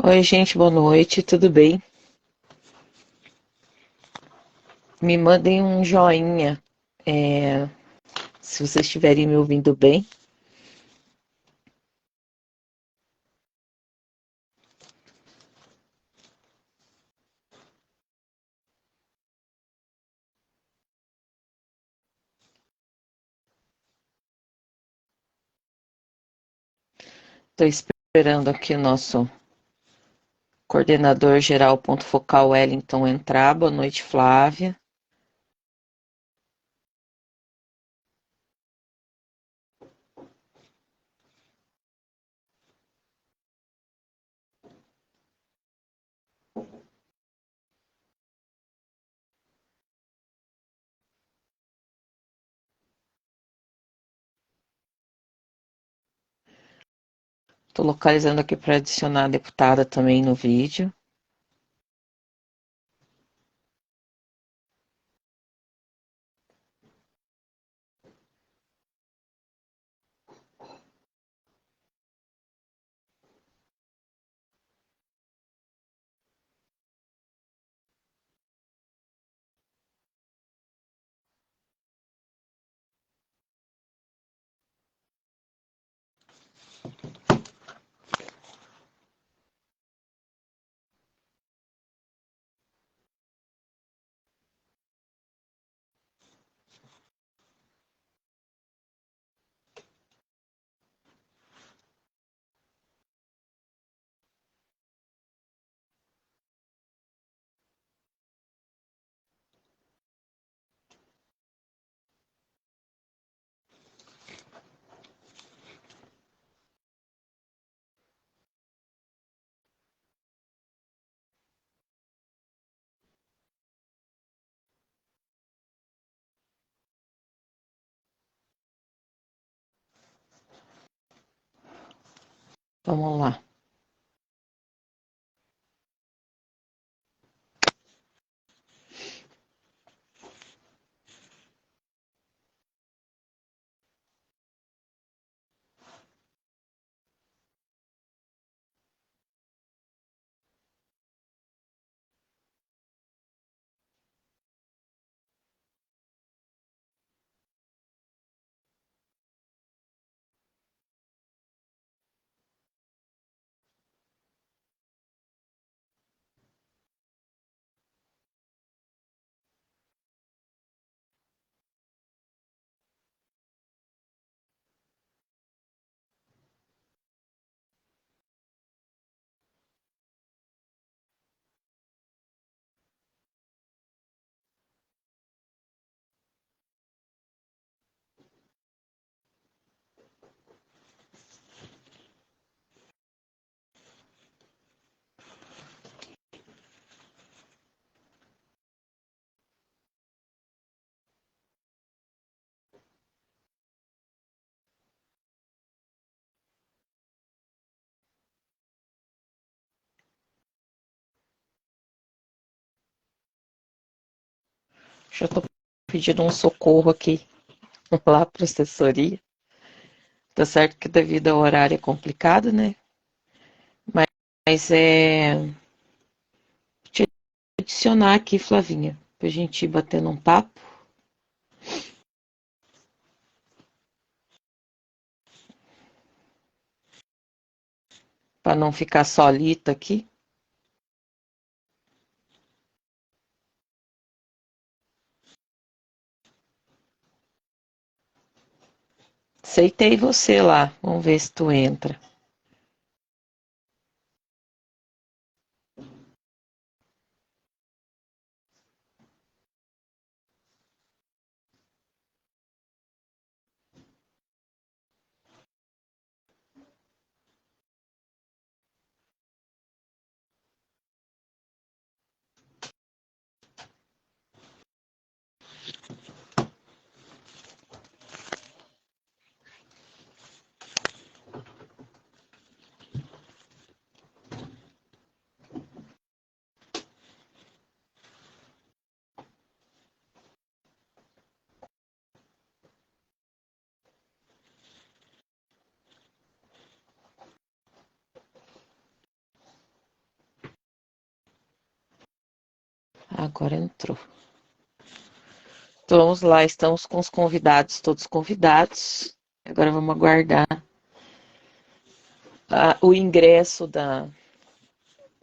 Oi, gente, boa noite, tudo bem? Me mandem um joinha, se vocês estiverem me ouvindo bem. Estou esperando aqui o nosso coordenador geral, ponto focal Wellington entrar. Boa noite, Flávia. Estou localizando aqui para adicionar a deputada também no vídeo. Vamos lá. Já estou pedindo um socorro aqui lá para a assessoria. Tá certo que devido ao horário é complicado, né? Mas te adicionar aqui, Flavinha, pra gente ir batendo um papo. Para não ficar solita aqui. Aceitei você lá. Vamos ver se tu entra. Agora entrou. Então vamos lá, estamos com os convidados, todos convidados. Agora vamos aguardar o ingresso da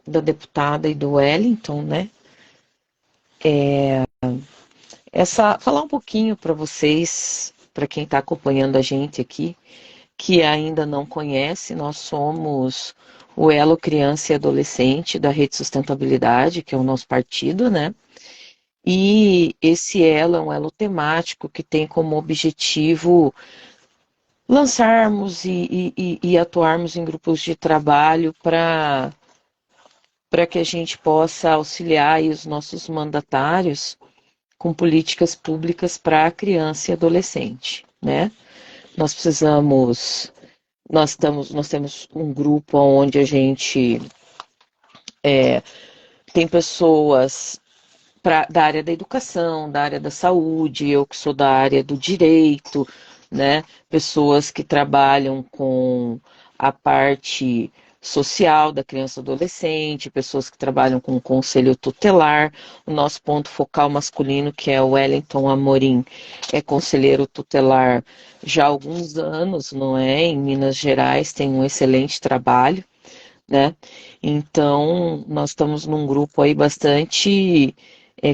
deputada e do Wellington, né? Falar um pouquinho para vocês, para quem está acompanhando a gente aqui, que ainda não conhece, nós somos o Elo Criança e Adolescente da Rede Sustentabilidade, que é o nosso partido, né? E esse elo é um elo temático que tem como objetivo lançarmos e atuarmos em grupos de trabalho para que a gente possa auxiliar aí os nossos mandatários com políticas públicas para a criança e adolescente, né? Nós precisamos, nós temos um grupo onde a gente tem pessoas da área da educação, da área da saúde, eu que sou da área do direito, né? Pessoas que trabalham com a parte social da criança e adolescente, pessoas que trabalham com o conselho tutelar. O nosso ponto focal masculino, que é o Wellington Amorim, é conselheiro tutelar já há alguns anos, não é? Em Minas Gerais, tem um excelente trabalho, né? Então, nós estamos num grupo aí bastante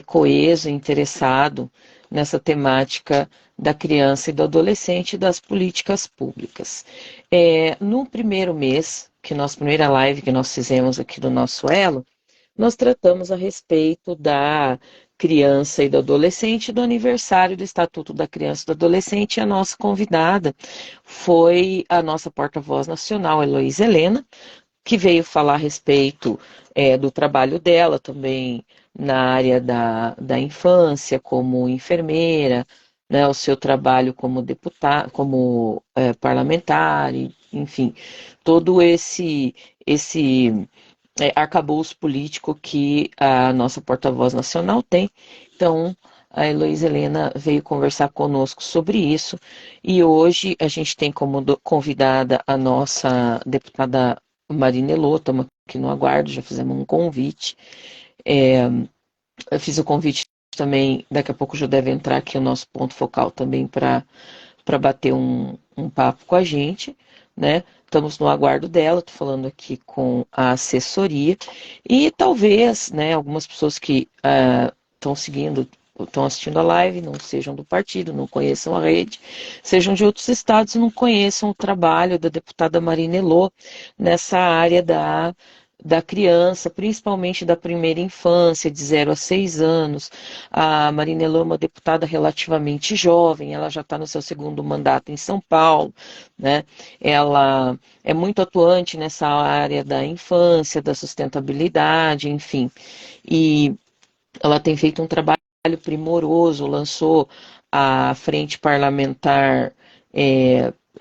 coeso, interessado nessa temática da criança e do adolescente e das políticas públicas. No primeiro mês, primeira live que nós fizemos aqui do nosso Elo, nós tratamos a respeito da criança e do adolescente, do aniversário do Estatuto da Criança e do Adolescente, e a nossa convidada foi a nossa porta-voz nacional, Heloísa Helena, que veio falar a respeito do trabalho dela também na área da infância, como enfermeira, né, o seu trabalho como deputada, como parlamentar, enfim, todo esse arcabouço político que a nossa porta-voz nacional tem. Então, a Heloísa Helena veio conversar conosco sobre isso, e hoje a gente tem como convidada a nossa deputada Marina Elô, estamos aqui no aguardo, já fizemos um convite. Eu fiz o convite também, daqui a pouco já deve entrar aqui o nosso ponto focal também para bater um papo com a gente, né? Estamos no aguardo dela, estou falando aqui com a assessoria, e talvez, né, algumas pessoas que estão seguindo, estão assistindo a live, não sejam do partido, não conheçam a rede, sejam de outros estados e não conheçam o trabalho da deputada Marina Elô nessa área da criança, principalmente da primeira infância, de 0 a 6 anos. A Marina Elô é uma deputada relativamente jovem, ela já está no seu segundo mandato em São Paulo, né? Ela é muito atuante nessa área da infância, da sustentabilidade, enfim. E ela tem feito um trabalho primoroso, lançou a Frente Parlamentar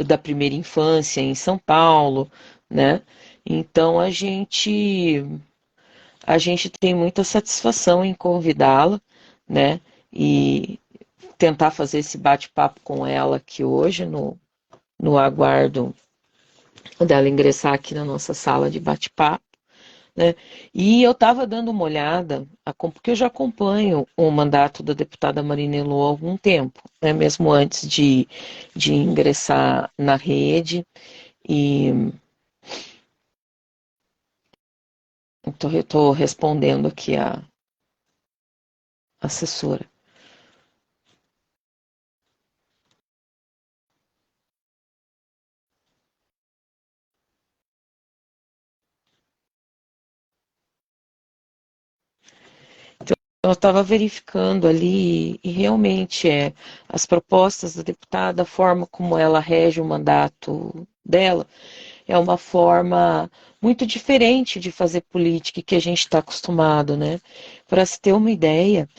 da Primeira Infância em São Paulo, né? Então a gente tem muita satisfação em convidá-la, né? E tentar fazer esse bate-papo com ela aqui hoje no aguardo dela ingressar aqui na nossa sala de bate-papo, né? E eu estava dando uma olhada, porque eu já acompanho o mandato da deputada Marina Elô há algum tempo, né? Mesmo antes de ingressar na rede, e então eu estou respondendo aqui a assessora. Eu estava verificando ali e realmente as propostas da deputada, a forma como ela rege o mandato dela, é uma forma muito diferente de fazer política que a gente está acostumado, né? Para se ter uma ideia,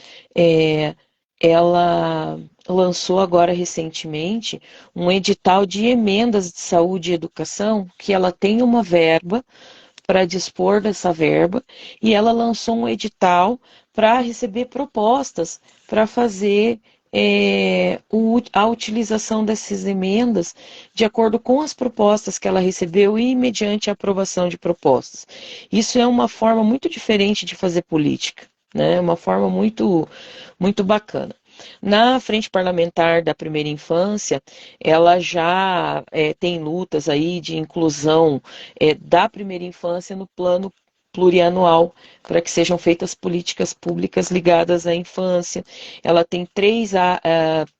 ela lançou agora recentemente um edital de emendas de saúde e educação, que ela tem uma verba para dispor dessa verba, e ela lançou um edital para receber propostas para fazer a utilização dessas emendas de acordo com as propostas que ela recebeu e mediante a aprovação de propostas. Isso é uma forma muito diferente de fazer política, né? Uma forma muito, muito bacana. Na Frente Parlamentar da Primeira Infância, ela já tem lutas aí de inclusão da primeira infância no plano plurianual, para que sejam feitas políticas públicas ligadas à infância. Ela tem 3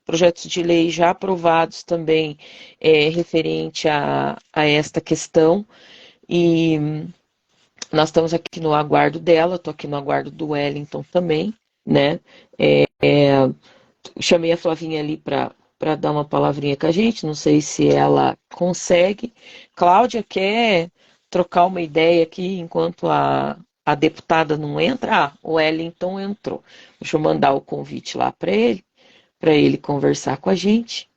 projetos de lei já aprovados também referente a esta questão, e nós estamos aqui no aguardo dela, estou aqui no aguardo do Wellington também, né? Chamei a Flavinha ali para dar uma palavrinha com a gente, não sei se ela consegue. Cláudia quer trocar uma ideia aqui enquanto a deputada não entra? Ah, o Wellington entrou. Deixa eu mandar o convite lá para ele conversar com a gente.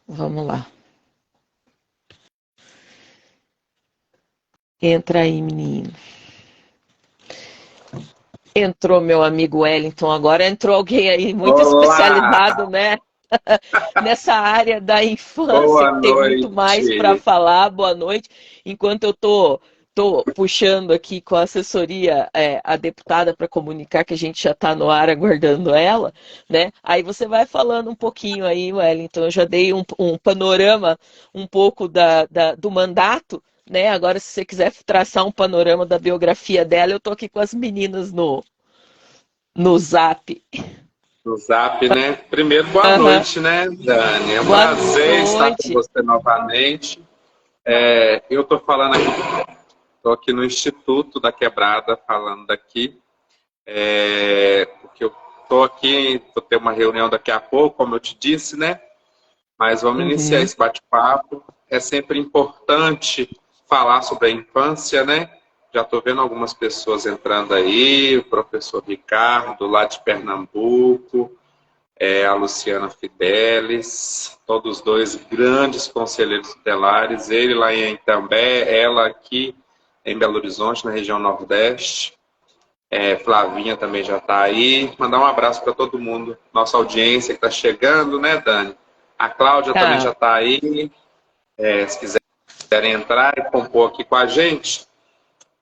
Vamos lá. Entra aí, menino. Entrou meu amigo Wellington, agora entrou alguém aí muito especializado, né? Nessa área da infância, que tem muito mais para falar. Boa noite. Enquanto eu tô puxando aqui com a assessoria a deputada para comunicar que a gente já está no ar aguardando ela, né? Aí você vai falando um pouquinho aí, Wellington. Eu já dei um panorama um pouco do mandato, né? Agora, se você quiser traçar um panorama da biografia dela, eu tô aqui com as meninas no Zap. No Zap, né? Primeiro, boa noite, né, Dani? É um prazer estar com você novamente. Eu estou falando aqui, estou aqui no Instituto da Quebrada, falando daqui, porque eu estou aqui, vou ter uma reunião daqui a pouco, como eu te disse, né? Mas vamos iniciar esse bate-papo. É sempre importante falar sobre a infância, né? Já estou vendo algumas pessoas entrando aí, o professor Ricardo, lá de Pernambuco, a Luciana Fidelis, todos dois grandes conselheiros tutelares, ele lá em Itambé, ela aqui em Belo Horizonte, na região Nordeste. Flavinha também já está aí. Mandar um abraço para todo mundo, nossa audiência que está chegando, né, Dani? A Cláudia também já está aí, se quiserem entrar e compor aqui com a gente.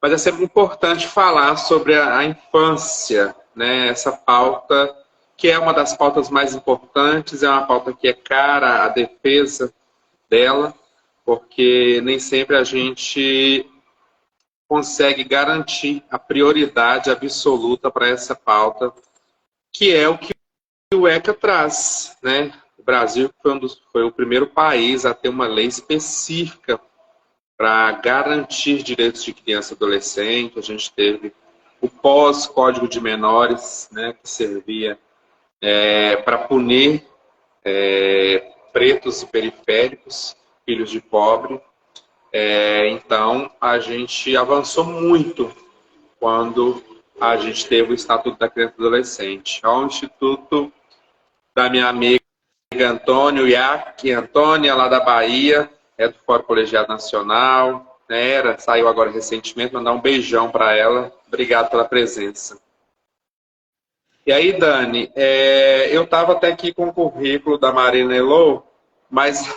Mas é sempre importante falar sobre a infância, né? Essa pauta que é uma das pautas mais importantes, é uma pauta que é cara a defesa dela, porque nem sempre a gente consegue garantir a prioridade absoluta para essa pauta, que é o que o ECA traz, né? O Brasil foi o primeiro país a ter uma lei específica para garantir direitos de criança e adolescente. A gente teve o pós-Código de Menores, né, que servia para punir pretos e periféricos, filhos de pobre. Então, a gente avançou muito quando a gente teve o Estatuto da Criança e do Adolescente. É o Instituto da minha amiga Antônia, lá da Bahia, é do Fórum Colegiado Nacional, né? Saiu agora recentemente, mandar um beijão para ela. Obrigado pela presença. E aí, Dani, eu estava até aqui com o currículo da Marina Elo, mas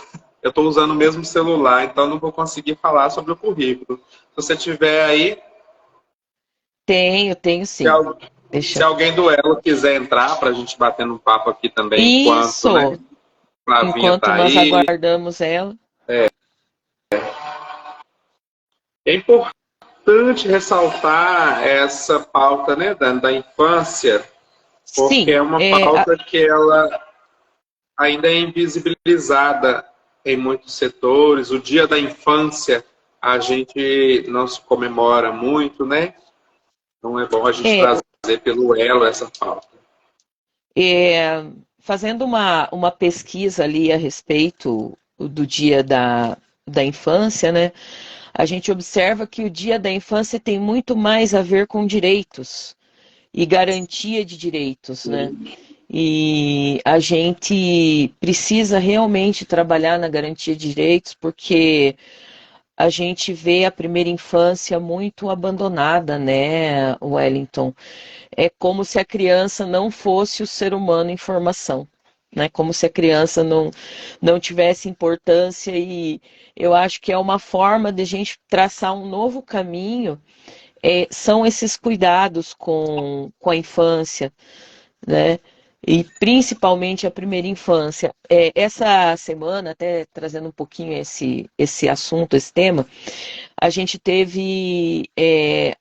eu estou usando o mesmo celular, então não vou conseguir falar sobre o currículo. Se você tiver aí... Tenho sim. Se alguém do Elo quiser entrar para a gente bater um papo aqui também, Isso! Enquanto tá nós aí. aguardamos ela. É importante ressaltar essa pauta, né, da infância, porque Sim, é uma pauta que ela ainda é invisibilizada em muitos setores. O Dia da Infância a gente não se comemora muito, né? Então é bom a gente trazer pelo Elo essa pauta. Fazendo uma pesquisa ali a respeito do Dia da Infância, né? A gente observa que o Dia da Infância tem muito mais a ver com direitos e garantia de direitos, né? E a gente precisa realmente trabalhar na garantia de direitos, porque a gente vê a primeira infância muito abandonada, né, Wellington? É como se a criança não fosse o ser humano em formação. né? Como se a criança não tivesse importância, e eu acho que é uma forma de a gente traçar um novo caminho, são esses cuidados com a infância, né? E principalmente a primeira infância. Essa semana, até trazendo um pouquinho esse assunto, esse tema, a gente teve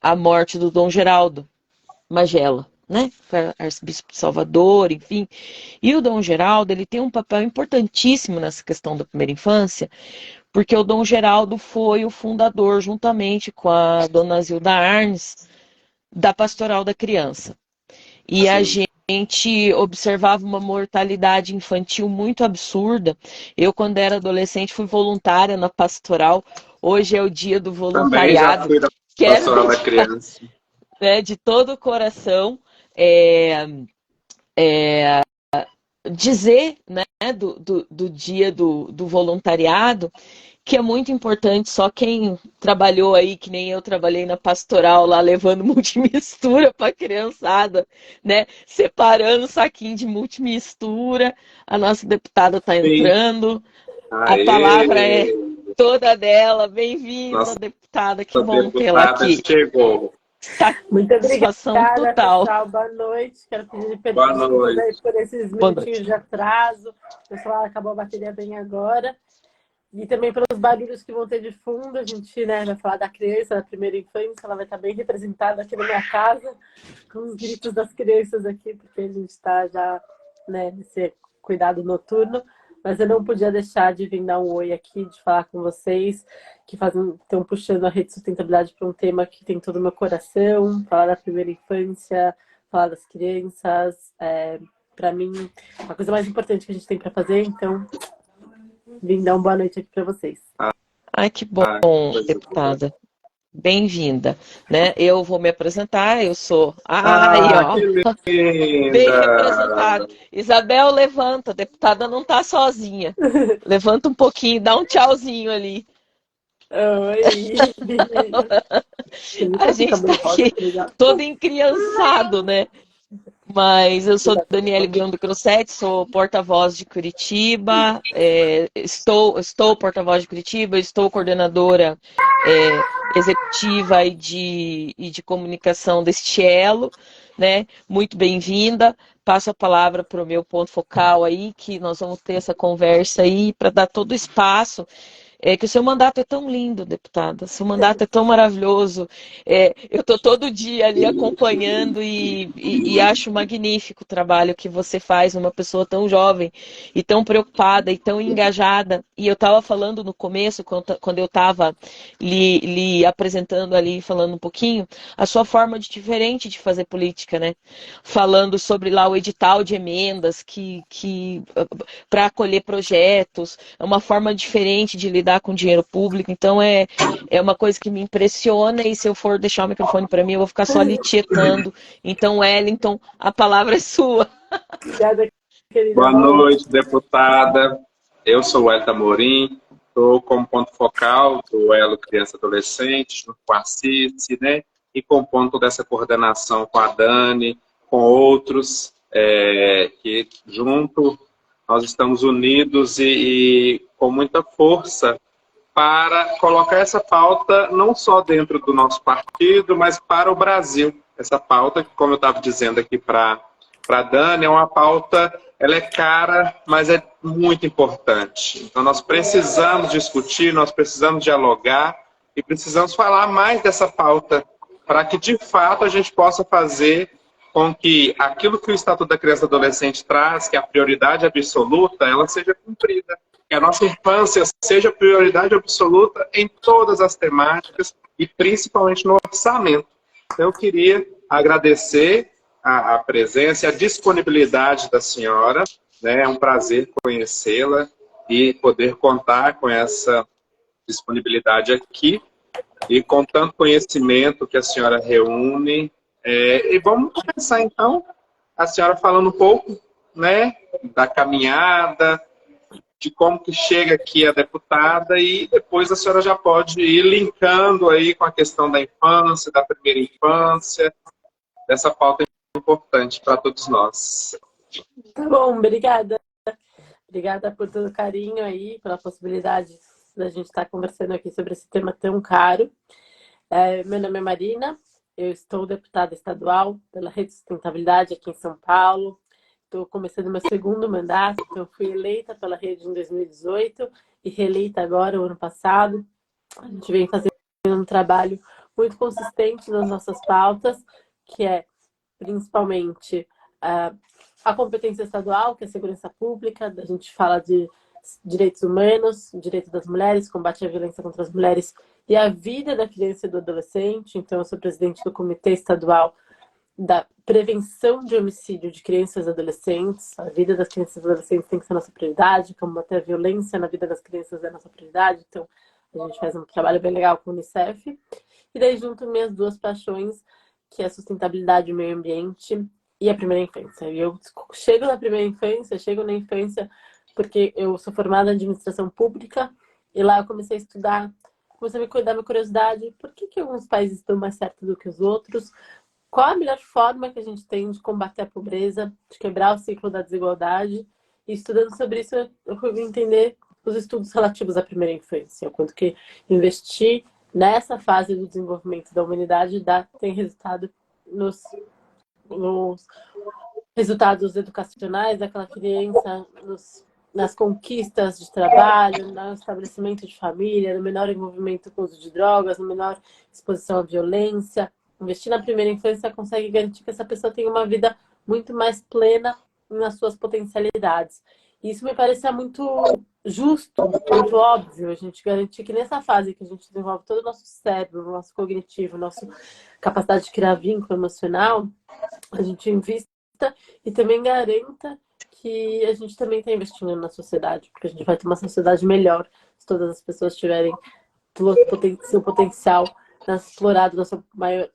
a morte do Dom Geraldo Magela, né? Foi arcebispo de Salvador, enfim. E o Dom Geraldo, ele tem um papel importantíssimo nessa questão da primeira infância, porque o Dom Geraldo foi o fundador, juntamente com a dona Zilda Arnes, da Pastoral da Criança. E a gente observava uma mortalidade infantil muito absurda. Eu, quando era adolescente, fui voluntária na pastoral. Hoje é o dia do voluntariado. Também já fui da Pastoral da Criança. Né, de todo o coração, dizer, né, do dia do voluntariado, que é muito importante. Só quem trabalhou aí, que nem eu trabalhei na pastoral lá, levando multimistura para a criançada, né, separando saquinho de multimistura. A nossa deputada está entrando. Aê. A palavra é toda dela. Bem-vinda, deputada, que bom tê-la aqui. Chegou. Muito obrigada, total. pessoal. Boa noite. Quero pedir perdão aí por esses minutinhos de atraso. O pessoal acabou a bateria bem agora. E também pelos barulhos que vão ter de fundo. A gente, né, vai falar da criança, da primeira infância. Ela vai estar bem representada aqui na minha casa, com os gritos das crianças aqui, porque a gente está já, né, nesse cuidado noturno. Mas eu não podia deixar de vir dar um oi aqui, de falar com vocês, que estão puxando a rede de sustentabilidade para um tema que tem todo o meu coração, falar da primeira infância, falar das crianças. Para mim, a coisa mais importante que a gente tem para fazer, então, vim dar uma boa noite aqui para vocês. Ai, que bom, deputada. Bem-vinda, né? Eu vou me apresentar, eu sou... bem representada. Isabel, levanta, a deputada não está sozinha. Levanta um pouquinho, dá um tchauzinho ali. Oi! A gente está aqui todo encriançado, né? Mas eu sou Daniele Grão do Crossetti, sou porta-voz de Curitiba, estou porta-voz de Curitiba, estou coordenadora executiva e de comunicação deste elo, né? Muito bem-vinda. Passo a palavra para o meu ponto focal aí, que nós vamos ter essa conversa aí para dar todo o espaço. Que o seu mandato é tão lindo, deputada, seu mandato é tão maravilhoso. Eu estou todo dia ali acompanhando e acho magnífico o trabalho que você faz, uma pessoa tão jovem e tão preocupada e tão engajada. E eu estava falando no começo, quando eu estava lhe apresentando ali, falando um pouquinho, a sua forma diferente de fazer política, né? Falando sobre lá o edital de emendas para acolher projetos, é uma forma diferente de lidar com dinheiro público. Então é uma coisa que me impressiona, e se eu for deixar o microfone para mim, eu vou ficar só ali tietando. Então, Wellington, a palavra é sua. Obrigada, querida. Boa noite, deputada. Eu sou o Wellington Amorim, estou como ponto focal do Elo Criança e Adolescente, junto com a Cici, né? E compondo toda essa coordenação com a Dani, com outros, que junto nós estamos unidos e com muita força para colocar essa pauta não só dentro do nosso partido, mas para o Brasil. Essa pauta, como eu estava dizendo aqui para a Dani, é uma pauta, ela é cara, mas é muito importante. Então nós precisamos discutir, nós precisamos dialogar e precisamos falar mais dessa pauta para que de fato a gente possa fazer com que aquilo que o Estatuto da Criança e do Adolescente traz, que é a prioridade absoluta, ela seja cumprida. Que a nossa infância seja prioridade absoluta em todas as temáticas e principalmente no orçamento. Então, eu queria agradecer a presença e a disponibilidade da senhora, né? É um prazer conhecê-la e poder contar com essa disponibilidade aqui e com tanto conhecimento que a senhora reúne. E vamos começar, então, a senhora falando um pouco, né, da caminhada, de como que chega aqui a deputada, e depois a senhora já pode ir linkando aí com a questão da infância, da primeira infância, dessa pauta importante para todos nós. Tá bom, obrigada, Obrigada por todo o carinho aí, pela possibilidade da gente estar conversando aqui sobre esse tema tão caro. Meu nome é Marina, eu estou deputada estadual pela Rede de Sustentabilidade aqui em São Paulo. Estou começando meu segundo mandato, então fui eleita pela rede em 2018 e reeleita agora, o ano passado. A gente vem fazendo um trabalho muito consistente nas nossas pautas, que é principalmente a competência estadual, que é a segurança pública. A gente fala de direitos humanos, direito das mulheres, combate à violência contra as mulheres e a vida da criança e do adolescente. Então, eu sou presidente do Comitê Estadual da Prevenção de Homicídio de Crianças e Adolescentes. A vida das crianças e adolescentes tem que ser nossa prioridade, combater a violência na vida das crianças é nossa prioridade. Então, a gente faz um trabalho bem legal com o Unicef. E daí, junto minhas duas paixões, que é a sustentabilidade e o meio ambiente e a primeira infância. E eu chego na primeira infância, chego na infância porque eu sou formada em administração pública e lá eu comecei a estudar, comecei a me cuidar da minha curiosidade, por que alguns países estão mais certo do que os outros, qual a melhor forma que a gente tem de combater a pobreza, de quebrar o ciclo da desigualdade. E estudando sobre isso, eu fui entender os estudos relativos à primeira infância, o quanto que investir nessa fase do desenvolvimento da humanidade tem resultado nos resultados educacionais daquela criança, nas conquistas de trabalho, no estabelecimento de família, no menor envolvimento com o uso de drogas, no menor exposição à violência. Investir na primeira infância consegue garantir que essa pessoa tenha uma vida muito mais plena nas suas potencialidades. E isso me parecia muito justo, muito óbvio, a gente garantir que nessa fase que a gente desenvolve todo o nosso cérebro, o nosso cognitivo, a nossa capacidade de criar vínculo emocional, a gente invista e também garanta que a gente também está investindo na sociedade, porque a gente vai ter uma sociedade melhor se todas as pessoas tiverem seu potencial explorado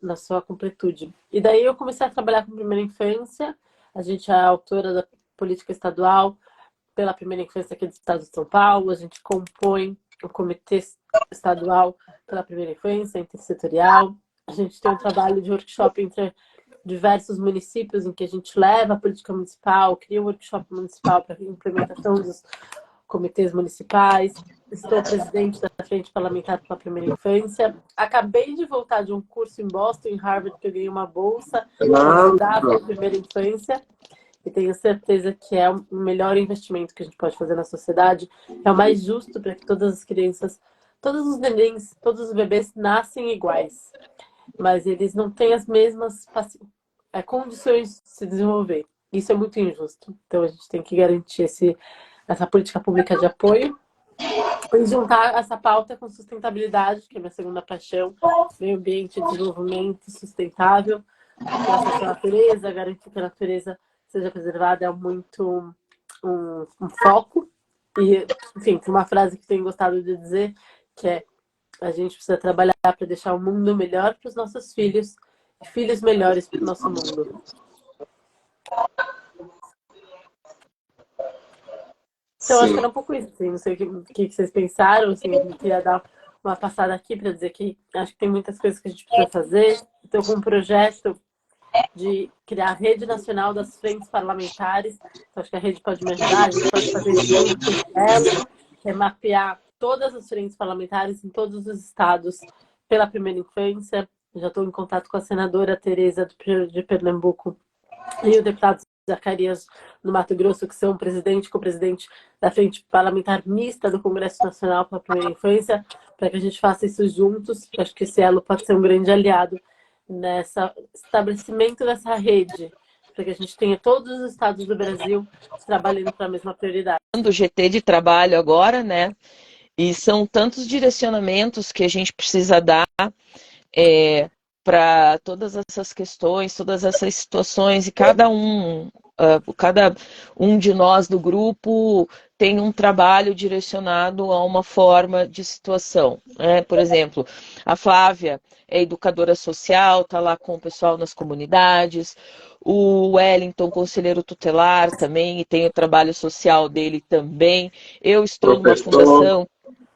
na sua completude. E daí eu comecei a trabalhar com primeira infância. A gente é autora da política estadual pela primeira infância aqui do estado de São Paulo. A gente compõe o comitê estadual pela primeira infância, intersetorial. A gente tem um trabalho de workshop entre diversos municípios em que a gente leva a política municipal, cria um workshop municipal para a implementação dos comitês municipais. Estou presidente da Frente Parlamentar para a Primeira Infância. Acabei de voltar de um curso em Boston, em Harvard, que eu ganhei uma bolsa para estudar a primeira infância. E tenho certeza que é o melhor investimento que a gente pode fazer na sociedade. É o mais justo para que todas as crianças, todos os nenéns, todos os bebês nascem iguais. Mas eles não têm as mesmas condições de se desenvolver. Isso é muito injusto. Então a gente tem que garantir essa política pública de apoio e juntar essa pauta com sustentabilidade, que é a minha segunda paixão, meio ambiente, desenvolvimento sustentável, proteção à natureza, garantir que a natureza seja preservada é muito um foco. E, enfim, tem uma frase que tenho gostado de dizer, que é: a gente precisa trabalhar para deixar o mundo melhor para os nossos filhos e filhos melhores para o nosso mundo. Então, acho que era um pouco isso, assim. Não sei o que vocês pensaram, assim, eu queria dar uma passada aqui para dizer que acho que tem muitas coisas que a gente precisa fazer. Estou com um projeto de criar a rede nacional das frentes parlamentares. Então, acho que a rede pode me ajudar, a gente pode fazer isso com ela, que é mapear todas as frentes parlamentares em todos os estados pela primeira infância. Já estou em contato com a senadora Tereza de Pernambuco e o deputado Zacarias no Mato Grosso, que são presidente e co-presidente da Frente Parlamentar Mista do Congresso Nacional para a Primeira Infância, para que a gente faça isso juntos. Acho que esse elo pode ser um grande aliado nessa estabelecimento dessa rede, para que a gente tenha todos os estados do Brasil trabalhando para a mesma prioridade. Do GT de trabalho agora, né? E são tantos direcionamentos que a gente precisa dar para todas essas questões, todas essas situações, e cada um de nós do grupo tem um trabalho direcionado a uma forma de situação. Por exemplo, a Flávia é educadora social, está lá com o pessoal nas comunidades, o Wellington, conselheiro tutelar também, e tem o trabalho social dele também. Eu estou numa fundação,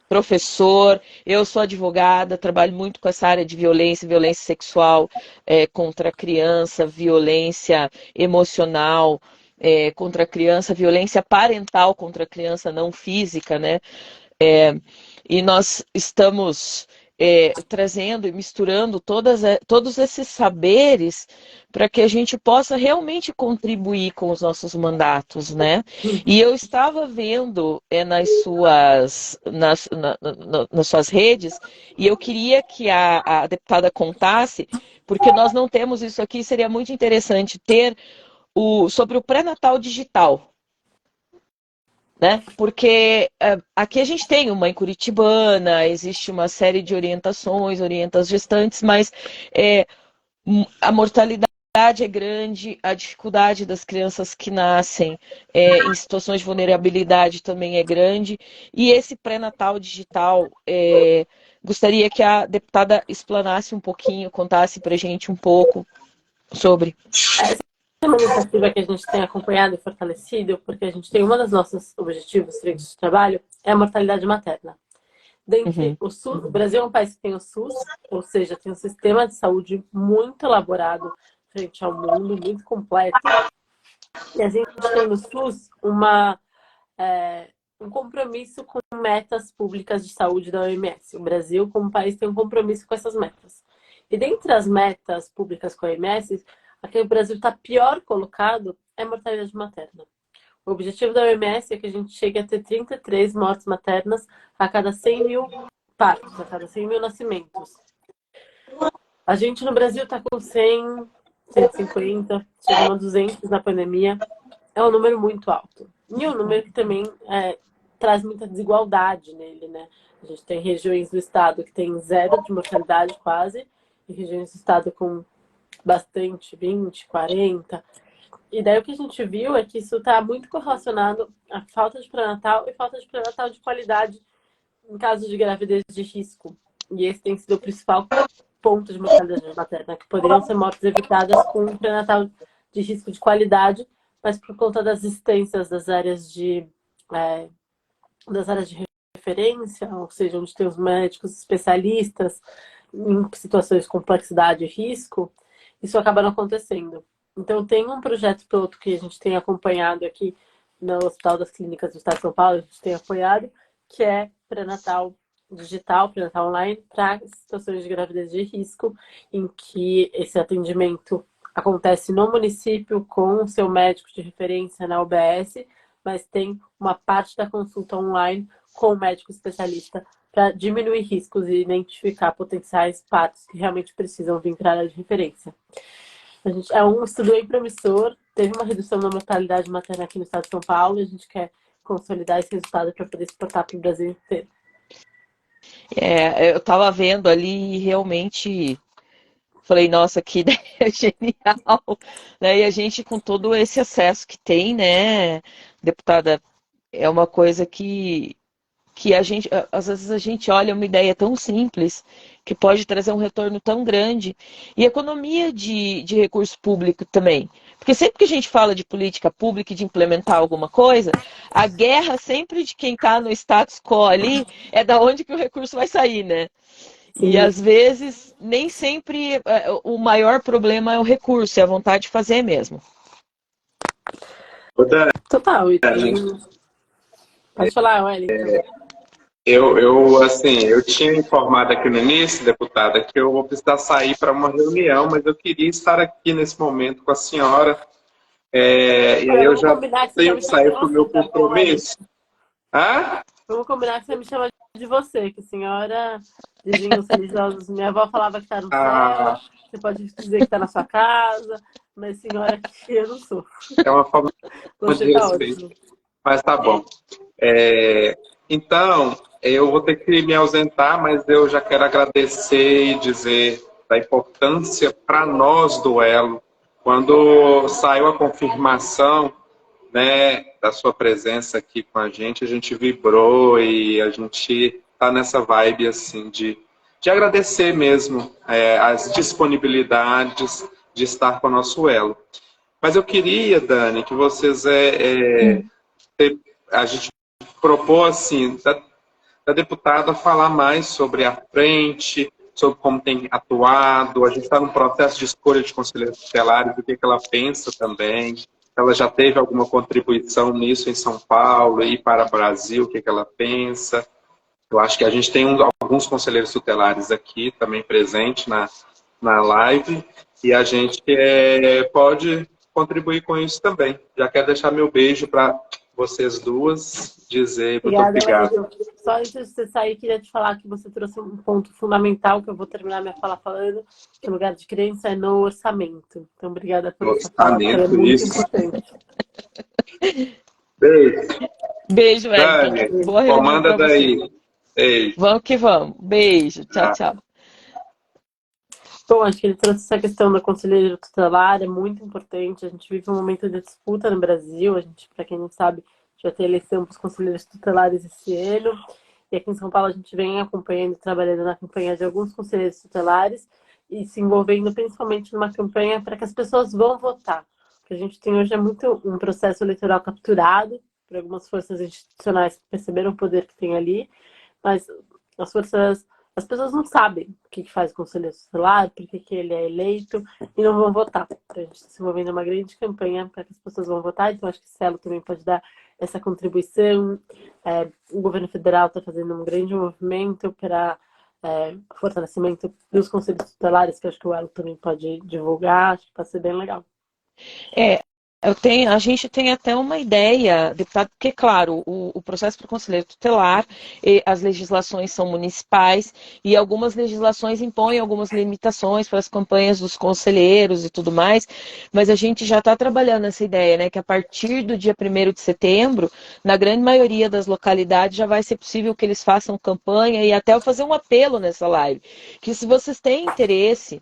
professor, eu sou advogada, trabalho muito com essa área de violência sexual contra a criança, violência emocional contra a criança, violência parental contra a criança não física, né? E nós estamos trazendo e misturando todos esses saberes para que a gente possa realmente contribuir com os nossos mandatos, né? E eu estava vendo nas suas redes, e eu queria que a deputada contasse, porque nós não temos isso aqui, seria muito interessante ter sobre o pré-natal digital. Né? Porque aqui a gente tem uma mãe curitibana, existe uma série de orientações, orienta as gestantes, mas a mortalidade é grande, a dificuldade das crianças que nascem em situações de vulnerabilidade também é grande, e esse pré-natal digital, gostaria que a deputada explanasse um pouquinho, contasse para a gente um pouco sobre. É uma iniciativa que a gente tem acompanhado e fortalecido, porque a gente tem um dos nossos objetivos frente de trabalho é a mortalidade materna. Dentre o SUS, o Brasil é um país que tem o SUS, ou seja, tem um sistema de saúde muito elaborado frente ao mundo, muito completo. E a gente tem no SUS um compromisso com metas públicas de saúde da OMS. O Brasil, como país, tem um compromisso com essas metas. E dentre as metas públicas com a OMS, a que o Brasil está pior colocado é a mortalidade materna. O objetivo da OMS é que a gente chegue a ter 33 mortes maternas a cada 100 mil partos, a cada 100 mil nascimentos. A gente no Brasil está com 100, 150, chegando a 200 na pandemia. É um número muito alto. E um número que também traz muita desigualdade nele, né? A gente tem regiões do estado que tem 0 de mortalidade quase, e regiões do estado com bastante, 20, 40. E daí o que a gente viu é que isso está muito correlacionado à falta de pré-natal e falta de pré-natal de qualidade em casos de gravidez de risco. E esse tem sido o principal ponto de mortalidade materna, que poderiam ser mortes evitadas com um pré-natal de risco de qualidade, mas por conta das distâncias das áreas de referência, ou seja, onde tem os médicos especialistas em situações de complexidade e risco, isso acaba não acontecendo. Então, tem um projeto piloto que a gente tem acompanhado aqui no Hospital das Clínicas do Estado de São Paulo, a gente tem apoiado, que é pré-natal digital, pré-natal online, para situações de gravidez de risco, em que esse atendimento acontece no município com o seu médico de referência na UBS, mas tem uma parte da consulta online com o médico especialista para diminuir riscos e identificar potenciais partos que realmente precisam vir para a área de referência. É um estudo bem promissor, teve uma redução na mortalidade materna aqui no estado de São Paulo, e a gente quer consolidar esse resultado para poder exportar para o Brasil inteiro. Eu estava vendo ali e realmente falei, nossa, que ideia genial, né? E a gente, com todo esse acesso que tem, né, deputada, é uma coisa que a gente, às vezes a gente olha uma ideia tão simples que pode trazer um retorno tão grande. E economia de recurso público também. Porque sempre que a gente fala de política pública e de implementar alguma coisa, a guerra sempre de quem está no status quo ali é da onde que o recurso vai sair, né? Sim. E às vezes nem sempre o maior problema é o recurso, é a vontade de fazer mesmo. Total. Pode falar, Wellington. Eu tinha informado aqui no início, deputada, que eu vou precisar sair para uma reunião, mas eu queria estar aqui nesse momento com a senhora. E aí eu já tenho que sair para o meu compromisso. Vamos combinar que você me chama de você, que a senhora, vizinhos religiosos, minha avó falava que está no céu, você pode dizer que está na sua casa, mas senhora que eu não sou. É uma forma de respeito. Mas tá bom. Então, eu vou ter que me ausentar, mas eu já quero agradecer e dizer da importância para nós do Elo. Quando saiu a confirmação, né, da sua presença aqui com a gente vibrou e a gente está nessa vibe assim, de agradecer mesmo as disponibilidades de estar com o nosso Elo. Mas eu queria, Dani, que vocês... a gente propôs, assim, da deputada falar mais sobre a frente, sobre como tem atuado. A gente está num processo de escolha de conselheiros tutelares, o que ela pensa também. ela já teve alguma contribuição nisso em São Paulo e para o Brasil, o que ela pensa. Eu acho que a gente tem alguns conselheiros tutelares aqui também presentes na live e a gente pode contribuir com isso também. Já quero deixar meu beijo para vocês duas, dizer muito obrigado. Wellington. Só antes de você sair, queria te falar que você trouxe um ponto fundamental, que eu vou terminar minha fala falando, que o lugar de crença é no orçamento. Então, obrigada por essa fala, que é muito importante. Beijo. Beijo, Wellington. Boa reunião comanda pra você. daí. Beijo. Vamos que vamos. Beijo. Tchau, tchau. Bom, acho que ele trouxe essa questão da conselheira tutelar, é muito importante. A gente vive um momento de disputa no Brasil. A gente, para quem não sabe, já tem eleição para os conselheiros tutelares esse ano. E aqui em São Paulo a gente vem acompanhando e trabalhando na campanha de alguns conselheiros tutelares e se envolvendo principalmente numa campanha para que as pessoas vão votar. O que a gente tem hoje é muito um processo eleitoral capturado por algumas forças institucionais que perceberam o poder que tem ali, mas as pessoas não sabem o que faz o conselheiro tutelar, por que ele é eleito e não vão votar. Então a gente está se envolvendo em uma grande campanha para que as pessoas vão votar, então acho que o Celo também pode dar essa contribuição. O governo federal está fazendo um grande movimento para fortalecimento dos conselhos tutelares, que acho que o Elo também pode divulgar, acho que vai ser bem legal. A gente tem até uma ideia, deputado, porque, claro, o processo para o conselheiro tutelar, as legislações são municipais e algumas legislações impõem algumas limitações para as campanhas dos conselheiros e tudo mais, mas a gente já está trabalhando essa ideia, né, que a partir do dia 1º de setembro, na grande maioria das localidades, já vai ser possível que eles façam campanha e até eu fazer um apelo nessa live, que se vocês têm interesse,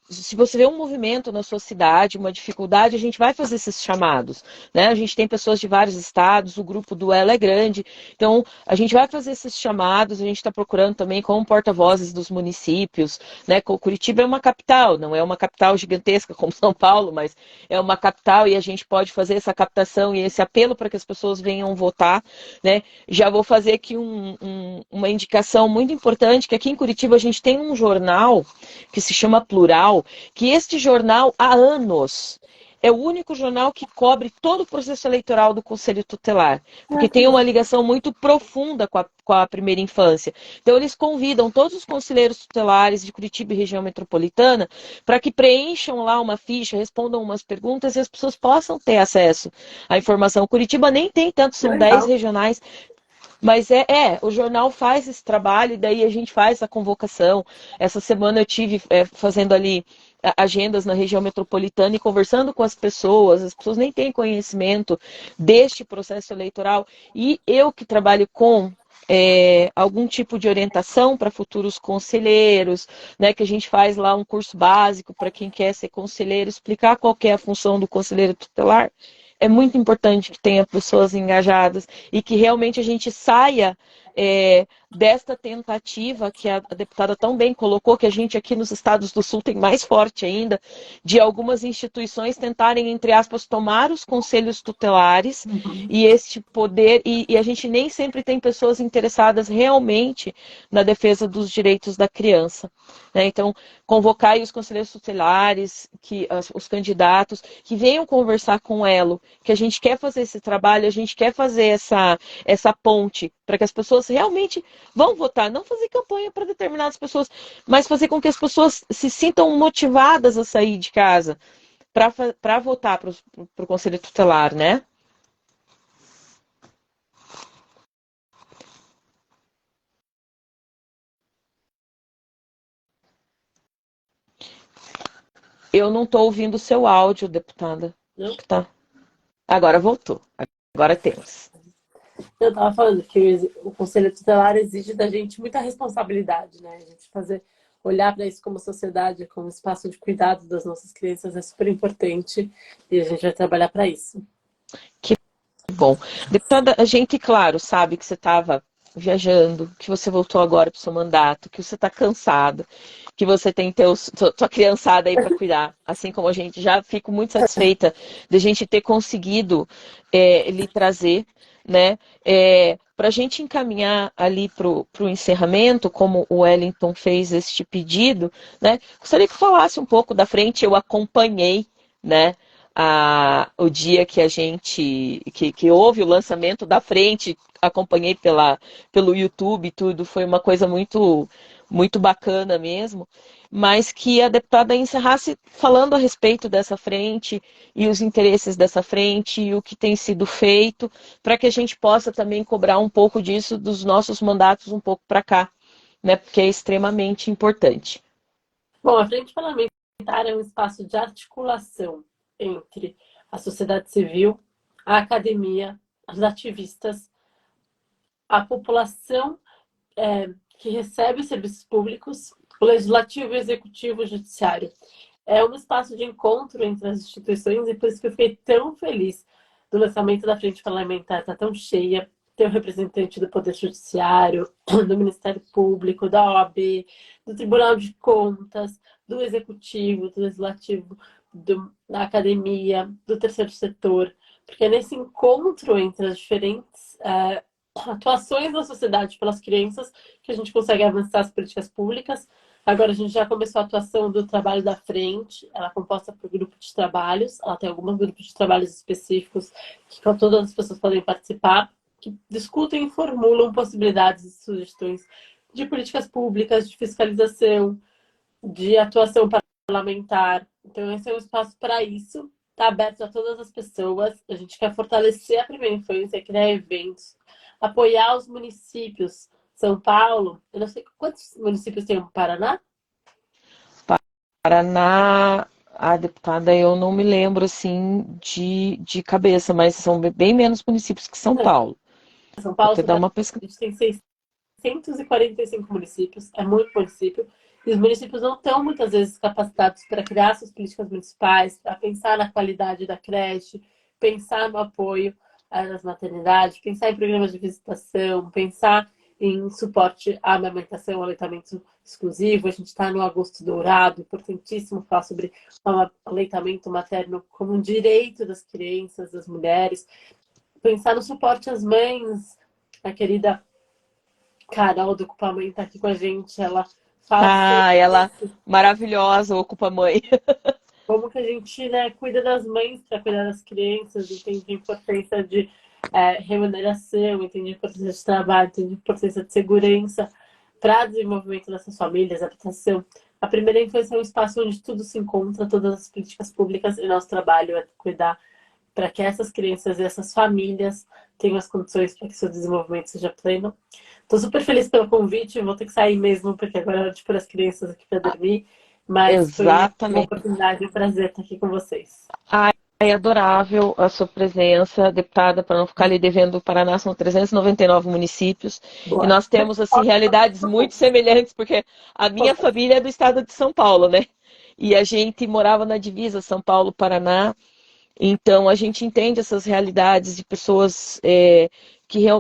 se você vê um movimento na sua cidade, uma dificuldade, a gente vai fazer esses chamados, né? A gente tem pessoas de vários estados, o grupo do Ela é grande, então a gente vai fazer esses chamados, a gente está procurando também como porta-vozes dos municípios, né? Curitiba é uma capital, não é uma capital gigantesca como São Paulo, mas é uma capital e a gente pode fazer essa captação e esse apelo para que as pessoas venham votar, né? Já vou fazer aqui uma indicação muito importante, que aqui em Curitiba a gente tem um jornal que se chama Plural, que este jornal, há anos, é o único jornal que cobre todo o processo eleitoral do Conselho Tutelar, porque tem uma ligação muito profunda com a primeira infância. Então, eles convidam todos os conselheiros tutelares de Curitiba e região metropolitana para que preencham lá uma ficha, respondam umas perguntas e as pessoas possam ter acesso à informação. Curitiba nem tem tanto, são 10 regionais. Mas o jornal faz esse trabalho e daí a gente faz a convocação. Essa semana eu tive fazendo ali agendas na região metropolitana e conversando com as pessoas nem têm conhecimento deste processo eleitoral. E eu que trabalho com algum tipo de orientação para futuros conselheiros, né, que a gente faz lá um curso básico para quem quer ser conselheiro, explicar qual que é a função do conselheiro tutelar. É muito importante que tenha pessoas engajadas e que realmente a gente saia desta tentativa que a deputada tão bem colocou, que a gente aqui nos estados do sul tem mais forte ainda, de algumas instituições tentarem, entre aspas, tomar os conselhos tutelares e este poder, e a gente nem sempre tem pessoas interessadas realmente na defesa dos direitos da criança, né? Então, convocar aí os conselheiros tutelares, os candidatos, que venham conversar com o Elo, que a gente quer fazer esse trabalho, a gente quer fazer essa ponte para que as pessoas realmente vão votar, não fazer campanha para determinadas pessoas, mas fazer com que as pessoas se sintam motivadas a sair de casa para votar para o Conselho Tutelar, né? Eu não estou ouvindo o seu áudio, deputada. Não? Tá. Agora voltou. Agora temos. Eu estava falando que o Conselho Tutelar exige da gente muita responsabilidade, né? A gente olhar para isso como sociedade, como espaço de cuidado das nossas crianças é super importante e a gente vai trabalhar para isso. Que bom. Deputada, a gente, claro, sabe que você estava viajando, que você voltou agora para o seu mandato, que você está cansado, que você tem sua criançada aí para cuidar, assim como a gente. Já fico muito satisfeita de a gente ter conseguido lhe trazer, né, para a gente encaminhar ali para o encerramento, como o Wellington fez este pedido, né, gostaria que falasse um pouco da frente. Eu acompanhei, né, o dia que a gente que houve o lançamento da frente, acompanhei pelo YouTube e tudo, foi uma coisa muito, muito bacana mesmo, mas que a deputada encerrasse falando a respeito dessa frente e os interesses dessa frente e o que tem sido feito, para que a gente possa também cobrar um pouco disso dos nossos mandatos um pouco para cá, né? Porque é extremamente importante. Bom, a Frente Parlamentar é um espaço de articulação entre a sociedade civil, a academia, os ativistas, a população que recebe os serviços públicos, o legislativo, o executivo e o judiciário. É um espaço de encontro entre as instituições e por isso que eu fiquei tão feliz do lançamento da Frente Parlamentar, está tão cheia, tem o representante do Poder Judiciário, do Ministério Público, da OAB, do Tribunal de Contas, do Executivo, do Legislativo, da Academia, do Terceiro Setor, porque é nesse encontro entre as diferentes atuações da sociedade pelas crianças que a gente consegue avançar as políticas públicas. Agora a gente já começou a atuação do trabalho da frente, ela é composta por grupo de trabalhos, ela tem alguns grupos de trabalhos específicos que todas as pessoas podem participar, que discutem e formulam possibilidades e sugestões de políticas públicas, de fiscalização, de atuação parlamentar. Então esse é um espaço para isso, está aberto a todas as pessoas, a gente quer fortalecer a primeira infância, criar eventos, apoiar os municípios. São Paulo, eu não sei quantos municípios tem no Paraná? Paraná, a deputada, eu não me lembro assim de cabeça, mas são bem menos municípios que São Paulo. São Paulo, dar uma pesquisa. A gente tem 645 municípios, é muito município, e os municípios não estão muitas vezes capacitados para criar suas políticas municipais, para pensar na qualidade da creche, pensar no apoio às maternidades, pensar em programas de visitação, pensar em suporte à amamentação, ao aleitamento exclusivo. A gente está no Agosto Dourado, importantíssimo falar sobre o aleitamento materno como um direito das crianças, das mulheres. Pensar no suporte às mães. A querida Carol do Ocupa Mãe está aqui com a gente. Ela fala ela maravilhosa, Ocupa Mãe. Como que a gente cuida das mães para cuidar das crianças, entende a importância de remuneração, entende a importância de trabalho, entende a importância de segurança para desenvolvimento dessas famílias, habitação. A primeira infância é um espaço onde tudo se encontra, todas as políticas públicas, e nosso trabalho é cuidar para que essas crianças e essas famílias tenham as condições para que seu desenvolvimento seja pleno. Estou super feliz pelo convite, vou ter que sair mesmo, porque agora é hora de pôr as crianças aqui para dormir, mas exatamente. Foi uma oportunidade, um prazer estar aqui com vocês. É adorável a sua presença, deputada, para não ficar ali devendo o Paraná, são 399 municípios. Boa. E nós temos assim, realidades muito semelhantes, porque a minha família é do estado de São Paulo, né? E a gente morava na divisa São Paulo-Paraná, então a gente entende essas realidades de pessoas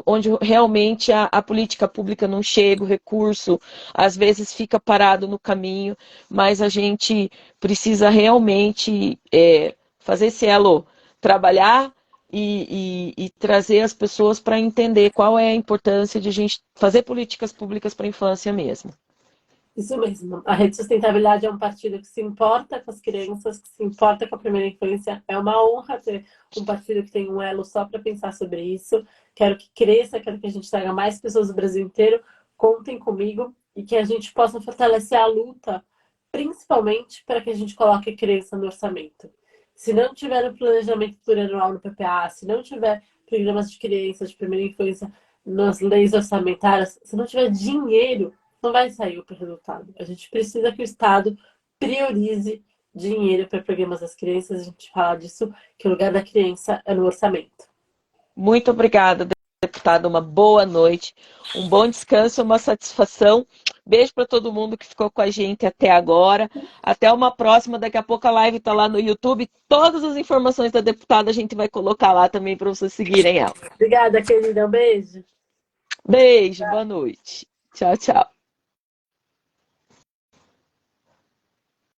onde realmente a política pública não chega, o recurso às vezes fica parado no caminho, mas a gente precisa realmente fazer esse elo, trabalhar e trazer as pessoas para entender qual é a importância de a gente fazer políticas públicas para a infância mesmo. Isso mesmo. A Rede Sustentabilidade é um partido que se importa com as crianças, que se importa com a primeira infância. É uma honra ter um partido que tem um elo só para pensar sobre isso. Quero que cresça, quero que a gente traga mais pessoas do Brasil inteiro. Contem comigo e que a gente possa fortalecer a luta, principalmente para que a gente coloque a criança no orçamento. Se não tiver o planejamento plurianual no PPA, se não tiver programas de criança de primeira infância nas leis orçamentárias, se não tiver dinheiro, não vai sair o resultado. A gente precisa que o Estado priorize dinheiro para programas das crianças. A gente fala disso, que o lugar da criança é no orçamento. Muito obrigada, deputada. Uma boa noite, um bom descanso, uma satisfação. Beijo para todo mundo que ficou com a gente até agora. Até uma próxima. Daqui a pouco a live está lá no YouTube. Todas as informações da deputada a gente vai colocar lá também para vocês seguirem ela. Obrigada, querida. Um beijo. Beijo, boa noite. Tchau, tchau.